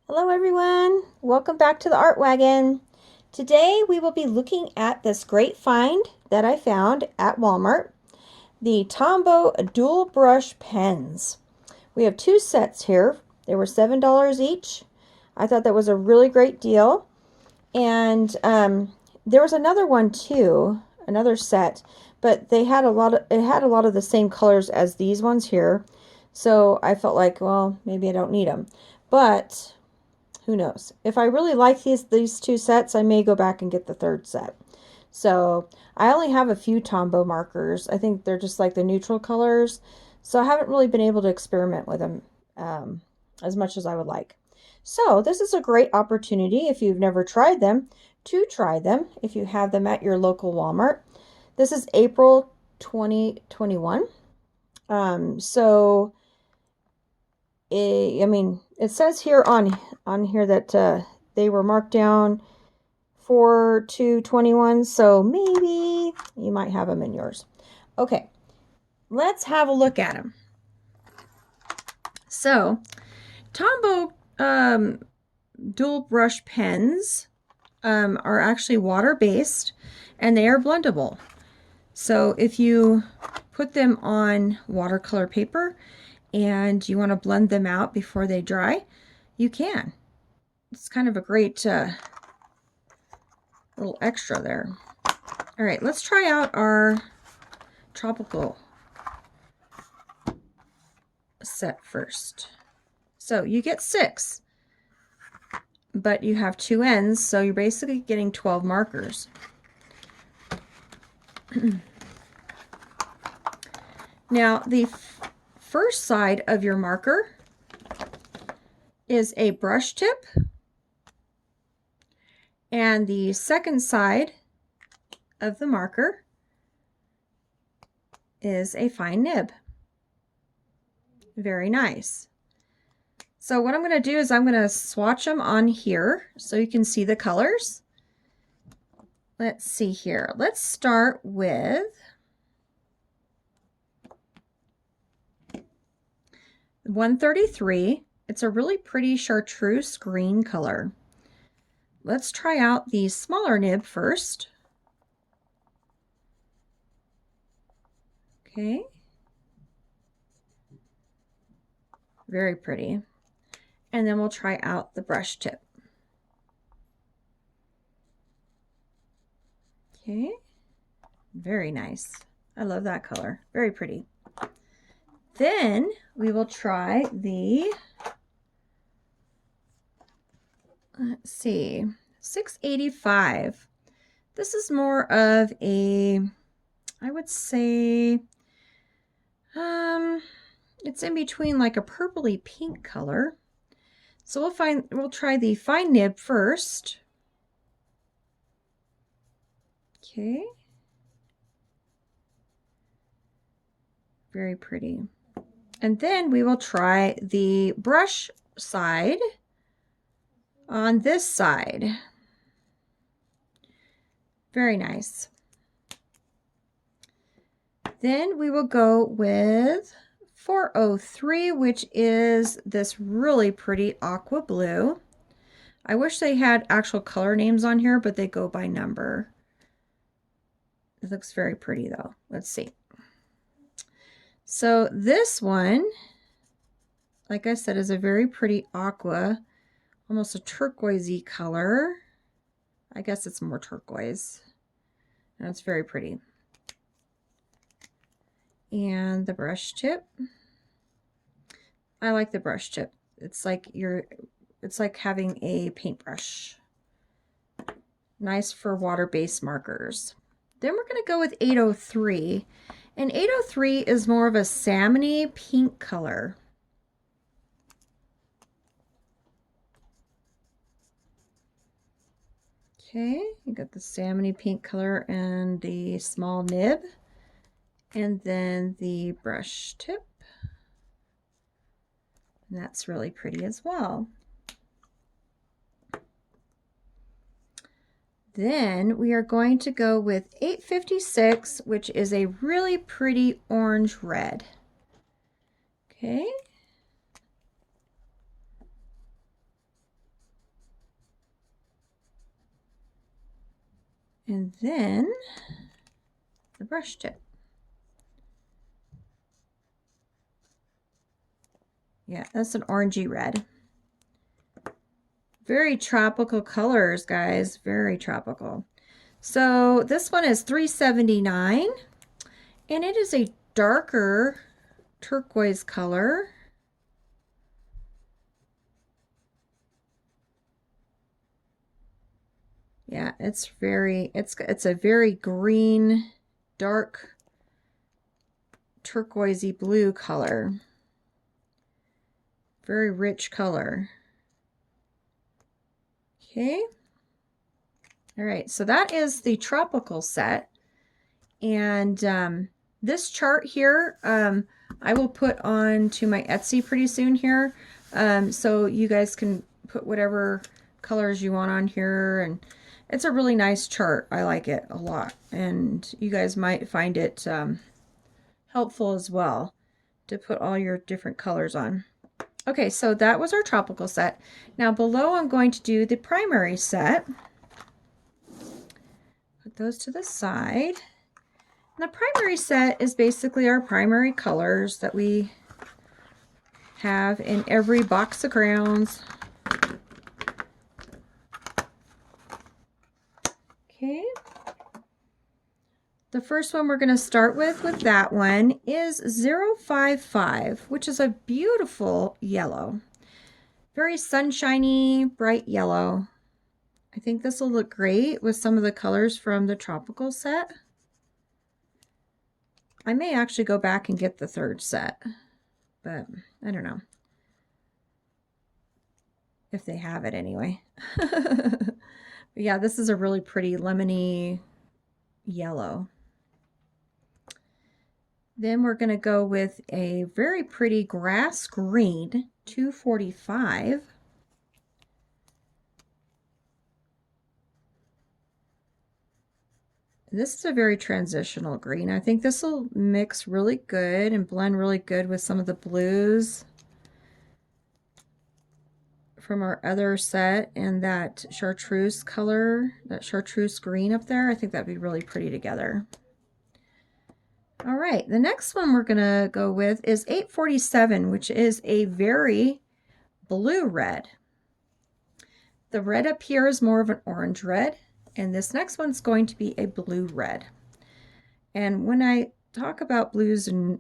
Hello everyone, welcome back to the Art Wagon. Today we will be looking at this great find that I found at Walmart, the TomBow dual brush pens. We have two sets here. They were $7 each. I thought that was a really great deal. And there was another one too, another set, but it had a lot of the same colors as these ones here. So I felt like, well, maybe I don't need them. But who knows? If I really like these two sets, I may go back and get the third set. So I only have a few Tombow markers. I think they're just like the neutral colors. So I haven't really been able to experiment with them as much as I would like. So this is a great opportunity if you've never tried them to try them if you have them at your local Walmart. This is April 2021. It says here on here that they were marked down for 221, so maybe you might have them in yours. Okay, let's have a look at them. So, Tombow dual brush pens are actually water-based, and they are blendable. So if you put them on watercolor paper and you want to blend them out before they dry, you can. It's kind of a great little extra there. All right, let's try out our tropical set first. So you get 6, but you have 2 ends, so you're basically getting 12 markers. Now, the first side of your marker is a brush tip, and the second side of the marker is a fine nib. Very nice. So what I'm going to do is I'm going to swatch them on here so you can see the colors. Let's see here. Let's start with $133. It's a really pretty chartreuse green color. Let's try out the smaller nib first. Okay. Very pretty. And then we'll try out the brush tip. Okay. Very nice. I love that color. Very pretty. Then we will try the, let's see, 685. This is more of a, I would say, it's in between like a purpley pink color. So we'll try the fine nib first. Okay. Very pretty. And then we will try the brush side on this side. Very nice. Then we will go with 403, which is this really pretty aqua blue. I wish they had actual color names on here, but they go by number. It looks very pretty though. Let's see. So this one, like I said, is a very pretty aqua, almost a turquoisey color. I guess it's more turquoise. And it's very pretty. And the brush tip. I like the brush tip. It's like having a paintbrush. Nice for water-based markers. Then we're going to go with 803. And 803 is more of a salmony pink color. Okay, you got the salmony pink color and the small nib. And then the brush tip. And that's really pretty as well. Then we are going to go with 856, which is a really pretty orange red. Okay. And then the brush tip. Yeah, that's an orangey red. Very tropical colors, guys. Very tropical. So this one is $3.79, and it is a darker turquoise color. Yeah, it's a very green, dark, turquoisey blue color. Very rich color. Okay. All right, so that is the tropical set. And this chart here, I will put on to my Etsy pretty soon here. So you guys can put whatever colors you want on here. And it's a really nice chart. I like it a lot. And you guys might find it helpful as well to put all your different colors on. Okay, so that was our tropical set. Now below I'm going to do the primary set. Put those to the side. And the primary set is basically our primary colors that we have in every box of crayons. Okay. The first one we're going to start with that one is 055, which is a beautiful yellow. Very sunshiny, bright yellow. I think this will look great with some of the colors from the tropical set. I may actually go back and get the third set, but I don't know if they have it anyway. But yeah, this is a really pretty lemony yellow. Then we're going to go with a very pretty grass green, 245. This is a very transitional green. I think this will mix really good and blend really good with some of the blues from our other set and that chartreuse color, that chartreuse green up there. I think that'd be really pretty together. All right, the next one we're gonna go with is 847, which is a very blue red. The red up here is more of an orange red, and this next one's going to be a blue red. And when I talk about blues and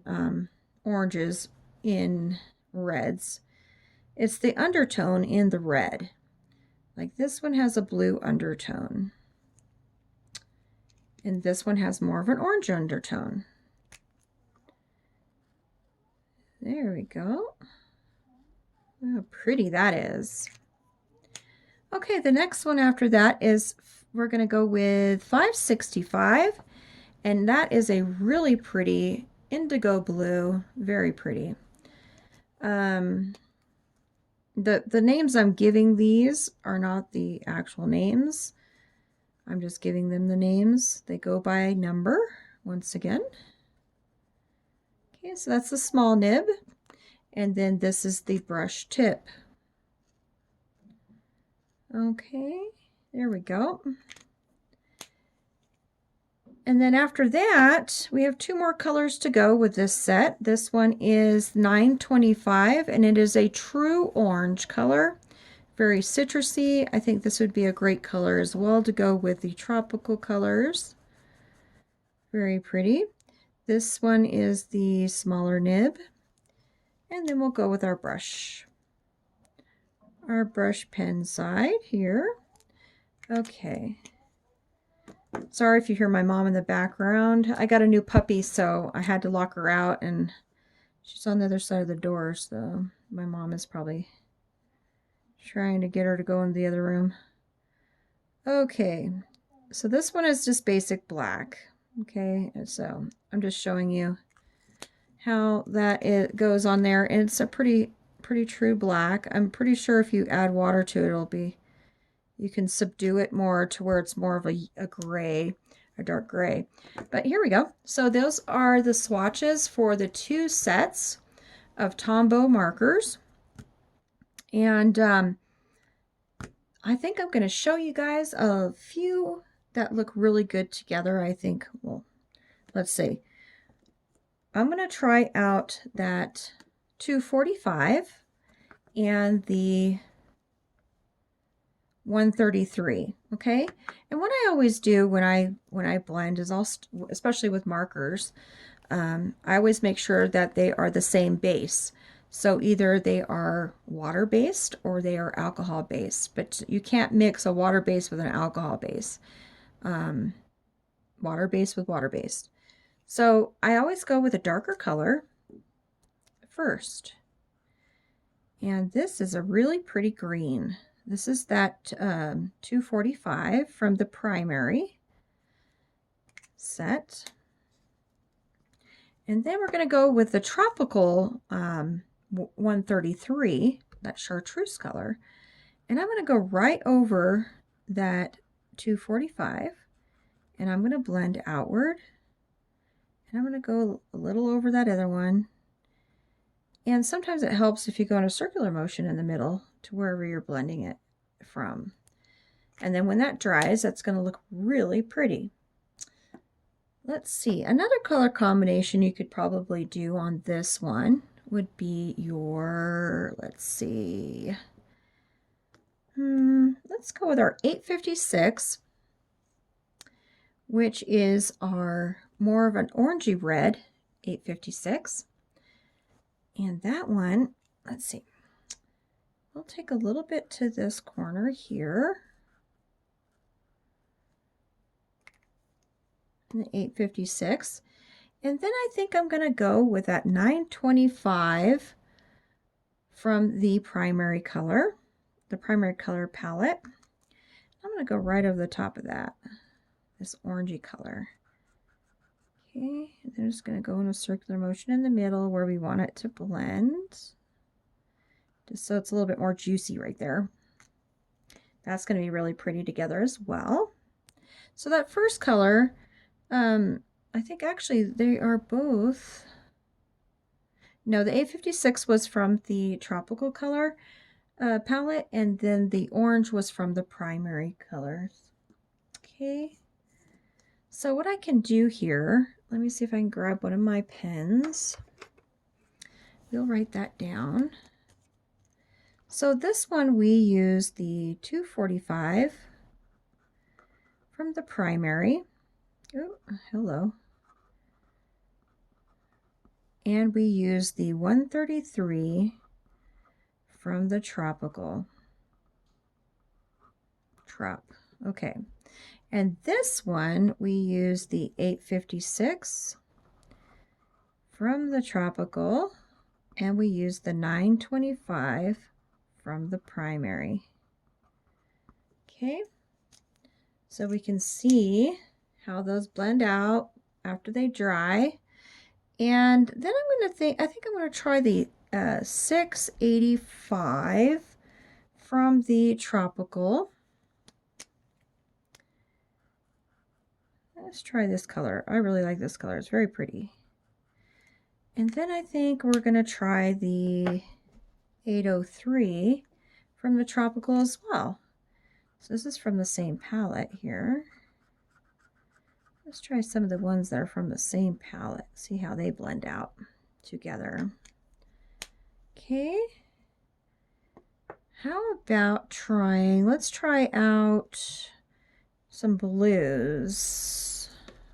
oranges in reds, it's the undertone in the red. Like this one has a blue undertone, and this one has more of an orange undertone. There we go. How pretty that is. Okay, the next one after that is, we're going to go with 565, and that is a really pretty indigo blue, very pretty. The names I'm giving these are not the actual names. I'm just giving them the names. They go by number once again. Okay, so that's the small nib, and then this is the brush tip. Okay, there we go. And then after that, we have two more colors to go with this set. This one is 925, and it is a true orange color. Very citrusy. I think this would be a great color as well to go with the tropical colors. Very pretty. This one is the smaller nib. And then we'll go with our brush. Our brush pen side here. Okay. Sorry if you hear my mom in the background. I got a new puppy, so I had to lock her out, and she's on the other side of the door, so my mom is probably trying to get her to go into the other room. Okay, so this one is just basic black. Okay, so I'm just showing you how it goes on there, and it's a pretty true black. I'm pretty sure if you add water to it, you can subdue it more to where it's more of a gray, a dark gray. But here we go. So those are the swatches for the two sets of TomBow markers. And I think I'm going to show you guys a few that look really good together. I think, well, let's see. I'm going to try out that 245 and the 133. Okay, and what I always do when I blend is especially with markers, I always make sure that they are the same base. So either they are water based or they are alcohol based, but you can't mix a water base with an alcohol base. Water based with water based. So I always go with a darker color first. And this is a really pretty green. This is that 245 from the primary set. And then we're going to go with the tropical 133, that chartreuse color. And I'm going to go right over that 245. And I'm going to blend outward. And I'm going to go a little over that other one. And sometimes it helps if you go in a circular motion in the middle to wherever you're blending it from. And then when that dries, that's going to look really pretty. Let's see, another color combination you could probably do on this one would be your, let's see, let's go with our 856, which is our more of an orangey red 856. And that one, let's see, we'll take a little bit to this corner here. And the 856. And then I think I'm going to go with that 925 from the primary color palette. I'm going to go right over the top of that, this orangey color. Okay, and then I'm just going to go in a circular motion in the middle where we want it to blend, just so it's a little bit more juicy right there. That's going to be really pretty together as well. So that first color, I think actually they are both, no, the 856 was from the tropical color palette, and then the orange was from the primary colors. Okay, so what I can do here, let me see if I can grab one of my pens. We'll write that down. So this one we use the 245 from the primary. Oh, hello. And we use the 133 from the tropical. Okay. And this one we use the 856 from the tropical, and we use the 925 from the primary. Okay. So we can see how those blend out after they dry. And then I think I'm going to try the 685 from the tropical. Let's try this color. I really like this color. It's very pretty. And then I think we're going to try the 803 from the tropical as well. So this is from the same palette here. Let's try some of the ones that are from the same palette. See how they blend out together. Okay. How about let's try out some blues.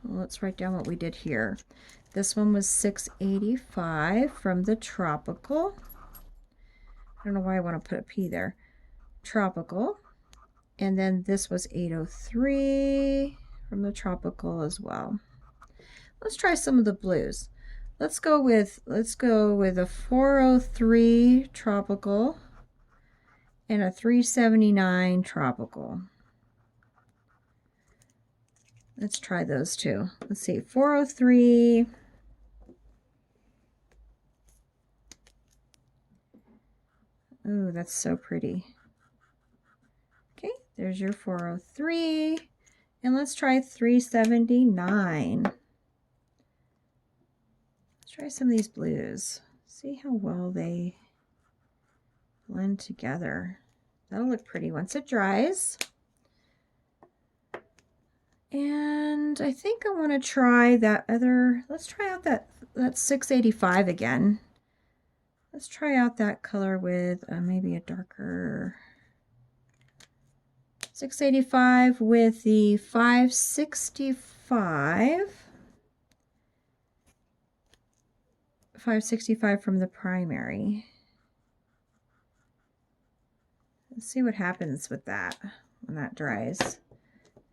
Well, let's write down what we did here. This one was 685 from the tropical. I don't know why I want to put a P there. Tropical. And then this was 803 from the tropical as well. Let's try some of the blues. Let's go with a 403 tropical and a 379 tropical. Let's try those two. Let's see, 403. Ooh, that's so pretty. Okay, there's your 403. And let's try 379. Let's try some of these blues. See how well they blend together. That'll look pretty once it dries. And I think I want to try that other, let's try out that 685 again. Let's try out that color with maybe a darker 685 with the 565 from the primary. Let's see what happens with that when that dries.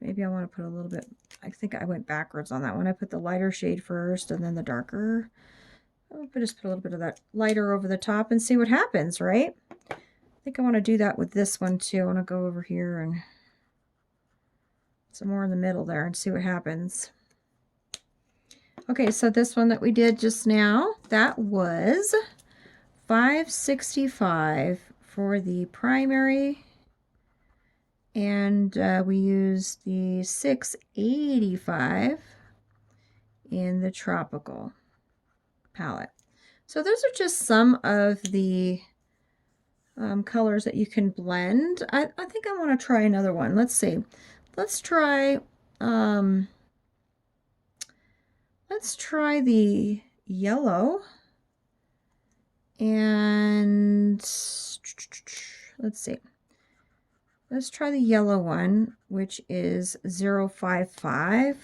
Maybe I want to put a little bit, I think I went backwards on that one. I put the lighter shade first and then the darker. I'll just put a little bit of that lighter over the top and see what happens, right? I think I want to do that with this one too. I want to go over here and some more in the middle there and see what happens. Okay, so this one that we did just now, that was 565 for the primary. And we used the 685 in the tropical palette. So those are just some of the colors that you can blend. I think I want to try another one. Let's see. Let's try the yellow, and let's see. Let's try the yellow one, which is 055.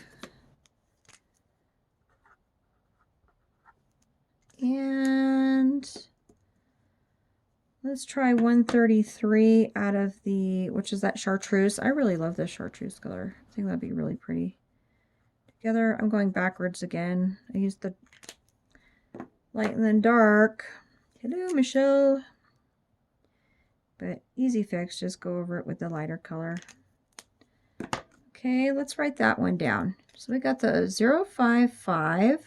And let's try 133 out of the, which is that chartreuse. I really love this chartreuse color. I think that'd be really pretty. Together, I'm going backwards again. I used the light and then dark. Hello, Michelle. But easy fix, just go over it with the lighter color. Okay, let's write that one down. So we got the 055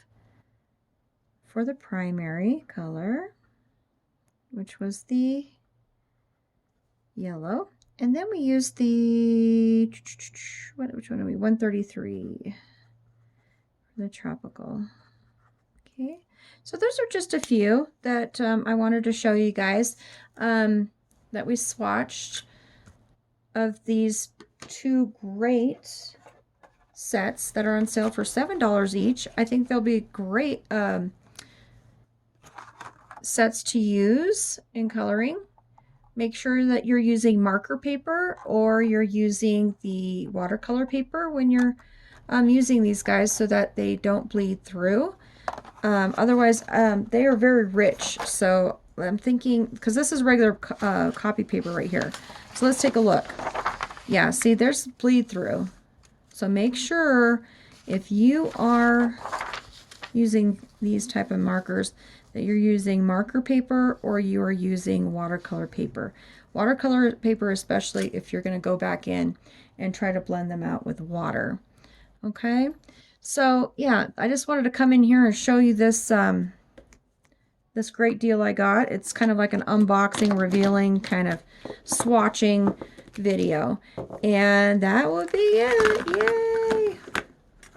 for the primary color, which was the yellow. And then we used the, which one are we? 133 for the tropical. Okay, so those are just a few that I wanted to show you guys. That we swatched of these two great sets that are on sale for $7 each. I think they'll be great sets to use in coloring. Make sure that you're using marker paper or you're using the watercolor paper when you're using these guys so that they don't bleed through. Otherwise, they are very rich. So I'm thinking, because this is regular copy paper right here. So let's take a look. Yeah, see, there's bleed through. So make sure if you are using these type of markers that you're using marker paper or you are using watercolor paper. Watercolor paper, especially if you're going to go back in and try to blend them out with water. Okay, so yeah, I just wanted to come in here and show you this this great deal I got. It's kind of like an unboxing, revealing, kind of swatching video. And that would be it. Yay!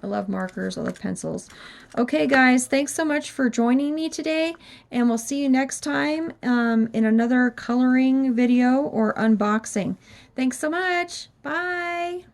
I love markers. I love pencils. Okay, guys, thanks so much for joining me today. And we'll see you next time in another coloring video or unboxing. Thanks so much. Bye.